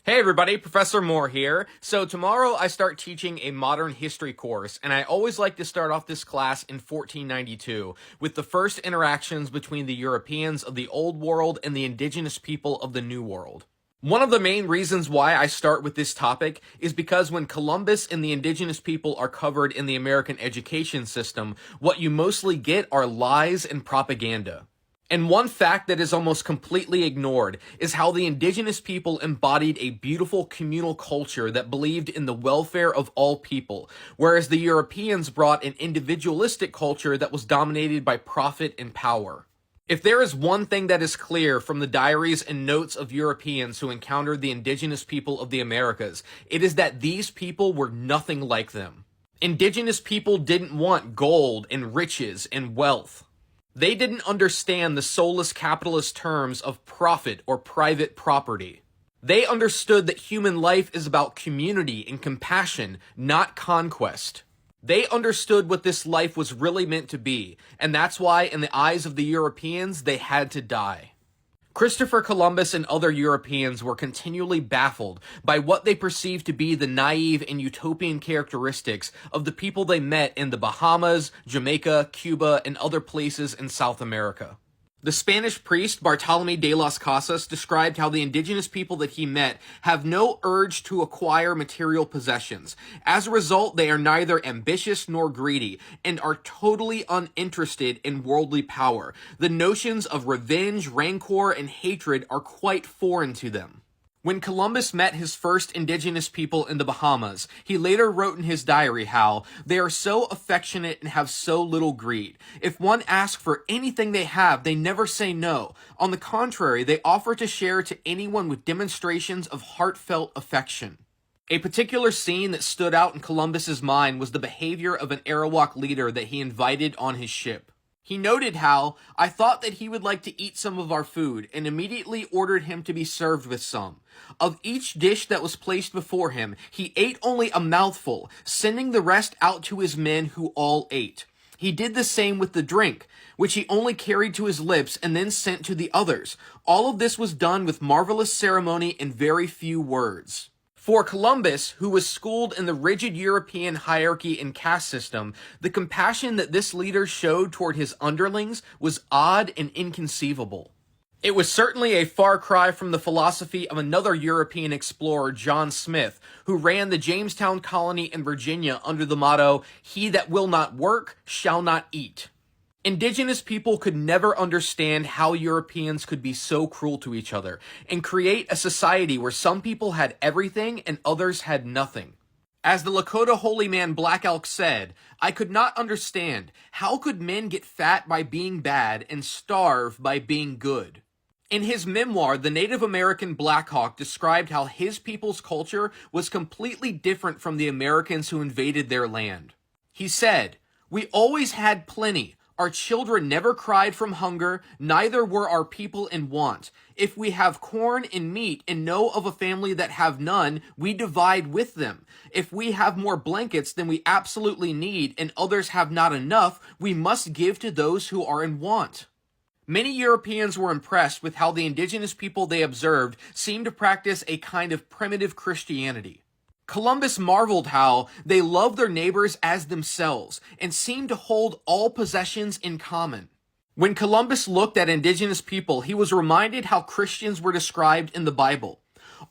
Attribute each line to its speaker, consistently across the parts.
Speaker 1: Hey everybody, Professor Moore here. So tomorrow I start teaching a modern history course, and I always like to start off this class in 1492 with the first interactions between the Europeans of the Old World and the indigenous people of the New World. One of the main reasons why I start with this topic is because when Columbus and the indigenous people are covered in the American education system, what you mostly get are lies and propaganda. And one fact that is almost completely ignored is how the indigenous people embodied a beautiful communal culture that believed in the welfare of all people, whereas the Europeans brought an individualistic culture that was dominated by profit and power. If there is one thing that is clear from the diaries and notes of Europeans who encountered the indigenous people of the Americas, it is that these people were nothing like them. Indigenous people didn't want gold and riches and wealth. They didn't understand the soulless capitalist terms of profit or private property. They understood that human life is about community and compassion, not conquest. They understood what this life was really meant to be, and that's why, in the eyes of the Europeans, they had to die. Christopher Columbus and other Europeans were continually baffled by what they perceived to be the naive and utopian characteristics of the people they met in the Bahamas, Jamaica, Cuba, and other places in South America. The Spanish priest Bartolomé de las Casas described how the indigenous people that he met have no urge to acquire material possessions. As a result, they are neither ambitious nor greedy and are totally uninterested in worldly power. The notions of revenge, rancor, and hatred are quite foreign to them. When Columbus met his first indigenous people in the Bahamas, he later wrote in his diary how they are so affectionate and have so little greed. If one asks for anything they have, they never say no. On the contrary, they offer to share to anyone with demonstrations of heartfelt affection. A particular scene that stood out in Columbus's mind was the behavior of an Arawak leader that he invited on his ship. He noted how, I thought that he would like to eat some of our food, and immediately ordered him to be served with some. Of each dish that was placed before him, he ate only a mouthful, sending the rest out to his men who all ate. He did the same with the drink, which he only carried to his lips and then sent to the others. All of this was done with marvelous ceremony and very few words. For Columbus, who was schooled in the rigid European hierarchy and caste system, the compassion that this leader showed toward his underlings was odd and inconceivable. It was certainly a far cry from the philosophy of another European explorer, John Smith, who ran the Jamestown colony in Virginia under the motto, "He that will not work shall not eat." Indigenous people could never understand how Europeans could be so cruel to each other and create a society where some people had everything and others had nothing. As the Lakota holy man Black Elk said, I could not understand how could men get fat by being bad and starve by being good. In his memoir, the Native American Black Hawk described how his people's culture was completely different from the Americans who invaded their land. He said, "We always had plenty. Our children never cried from hunger, neither were our people in want. If we have corn and meat and know of a family that have none, we divide with them. If we have more blankets than we absolutely need and others have not enough, we must give to those who are in want." Many Europeans were impressed with how the indigenous people they observed seemed to practice a kind of primitive Christianity. Columbus marveled how they loved their neighbors as themselves and seemed to hold all possessions in common. When Columbus looked at indigenous people, he was reminded how Christians were described in the Bible.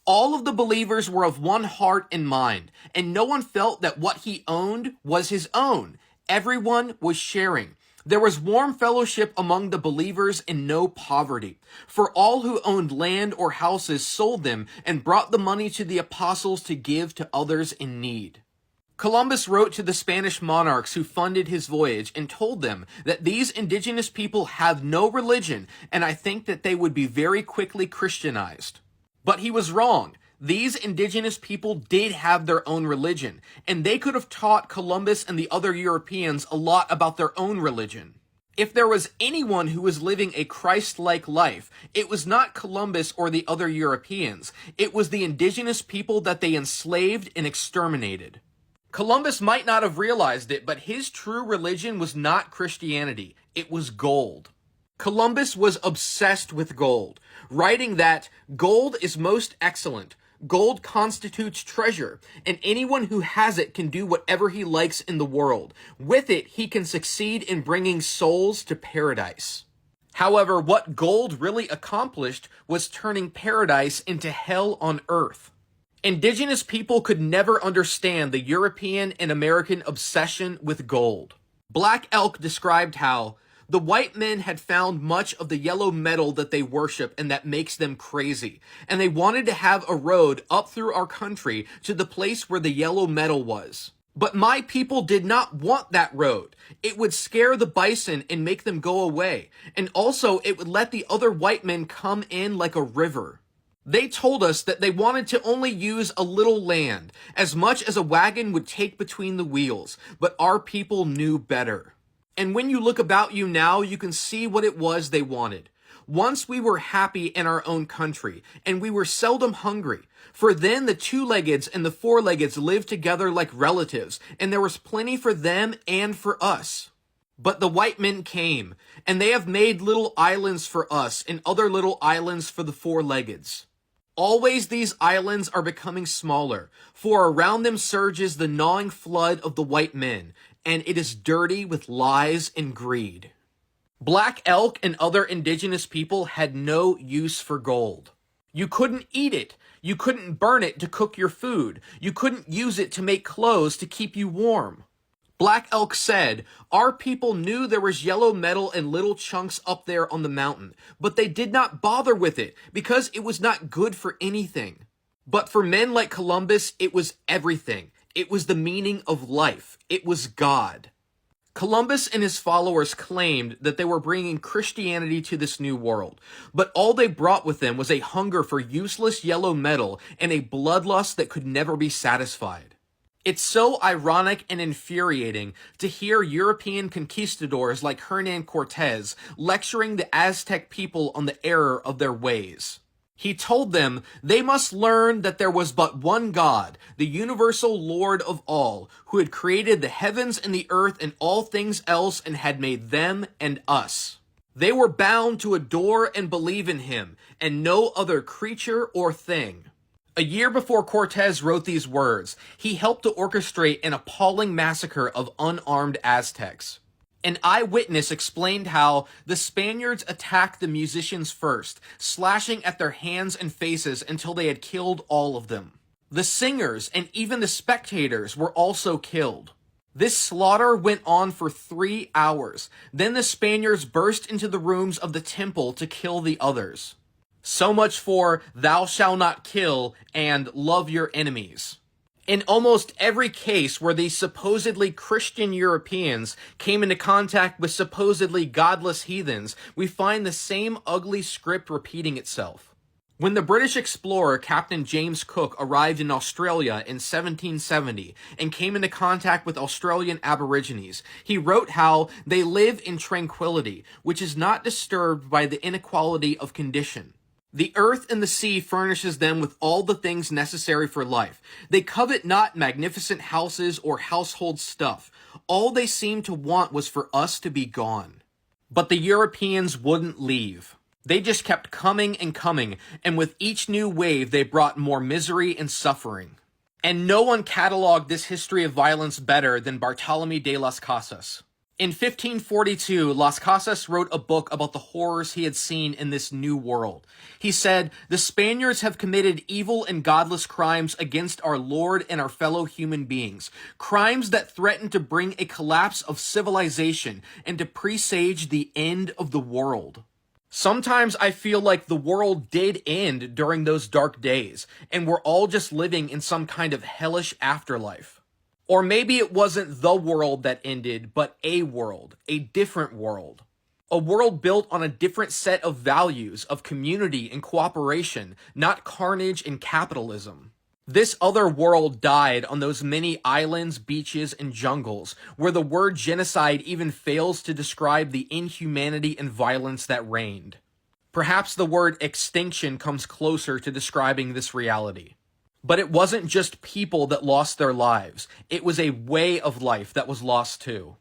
Speaker 1: All of the believers were of one heart and mind, and no one felt that what he owned was his own. Everyone was sharing. There was warm fellowship among the believers and no poverty. For all who owned land or houses sold them and brought the money to the apostles to give to others in need. Columbus wrote to the Spanish monarchs who funded his voyage and told them that these indigenous people have no religion, and I think that they would be very quickly Christianized. But he was wrong. These indigenous people did have their own religion, and they could have taught Columbus and the other Europeans a lot about their own religion. If there was anyone who was living a Christ-like life, it was not Columbus or the other Europeans. It was the indigenous people that they enslaved and exterminated. Columbus might not have realized it, but his true religion was not Christianity. It was gold. Columbus was obsessed with gold, writing that gold is most excellent. Gold constitutes treasure, and anyone who has it can do whatever he likes in the world. With it, he can succeed in bringing souls to paradise. However, what gold really accomplished was turning paradise into hell on earth. Indigenous people could never understand the European and American obsession with gold. Black Elk described how the white men had found much of the yellow metal that they worship and that makes them crazy, and they wanted to have a road up through our country to the place where the yellow metal was. But my people did not want that road. It would scare the bison and make them go away, and also it would let the other white men come in like a river. They told us that they wanted to only use a little land, as much as a wagon would take between the wheels, but our people knew better. And when you look about you now, you can see what it was they wanted. Once we were happy in our own country, and we were seldom hungry, for then the two-leggeds and the four-leggeds lived together like relatives, and there was plenty for them and for us. But the white men came, and they have made little islands for us and other little islands for the four-leggeds. Always these islands are becoming smaller, for around them surges the gnawing flood of the white men, and it is dirty with lies and greed. Black Elk and other indigenous people had no use for gold. You couldn't eat it. You couldn't burn it to cook your food. You couldn't use it to make clothes to keep you warm. Black Elk said, our people knew there was yellow metal in little chunks up there on the mountain, but they did not bother with it because it was not good for anything. But for men like Columbus, it was everything. It was the meaning of life. It was God. Columbus and his followers claimed that they were bringing Christianity to this new world, but all they brought with them was a hunger for useless yellow metal and a bloodlust that could never be satisfied. It's so ironic and infuriating to hear European conquistadors like Hernan Cortez lecturing the Aztec people on the error of their ways. He told them they must learn that there was but one God, the universal Lord of all, who had created the heavens and the earth and all things else and had made them and us. They were bound to adore and believe in him and no other creature or thing. A year before Cortez wrote these words, he helped to orchestrate an appalling massacre of unarmed Aztecs. An eyewitness explained how the Spaniards attacked the musicians first, slashing at their hands and faces until they had killed all of them. The singers and even the spectators were also killed. This slaughter went on for 3 hours. Then the Spaniards burst into the rooms of the temple to kill the others. So much for thou shalt not kill and love your enemies. In almost every case where these supposedly Christian Europeans came into contact with supposedly godless heathens, we find the same ugly script repeating itself. When the British explorer Captain James Cook arrived in Australia in 1770 and came into contact with Australian Aborigines, he wrote how they live in tranquility, which is not disturbed by the inequality of condition. The earth and the sea furnishes them with all the things necessary for life. They covet not magnificent houses or household stuff. All they seemed to want was for us to be gone. But the Europeans wouldn't leave. They just kept coming and coming, and with each new wave they brought more misery and suffering. And no one cataloged this history of violence better than Bartolomé de las Casas. In 1542, Las Casas wrote a book about the horrors he had seen in this new world. He said, "The Spaniards have committed evil and godless crimes against our Lord and our fellow human beings, crimes that threaten to bring a collapse of civilization and to presage the end of the world." Sometimes I feel like the world did end during those dark days, and we're all just living in some kind of hellish afterlife. Or maybe it wasn't the world that ended, but a world, a different world. A world built on a different set of values of community and cooperation, not carnage and capitalism. This other world died on those many islands, beaches, and jungles, where the word genocide even fails to describe the inhumanity and violence that reigned. Perhaps the word extinction comes closer to describing this reality. But it wasn't just people that lost their lives. It was a way of life that was lost too.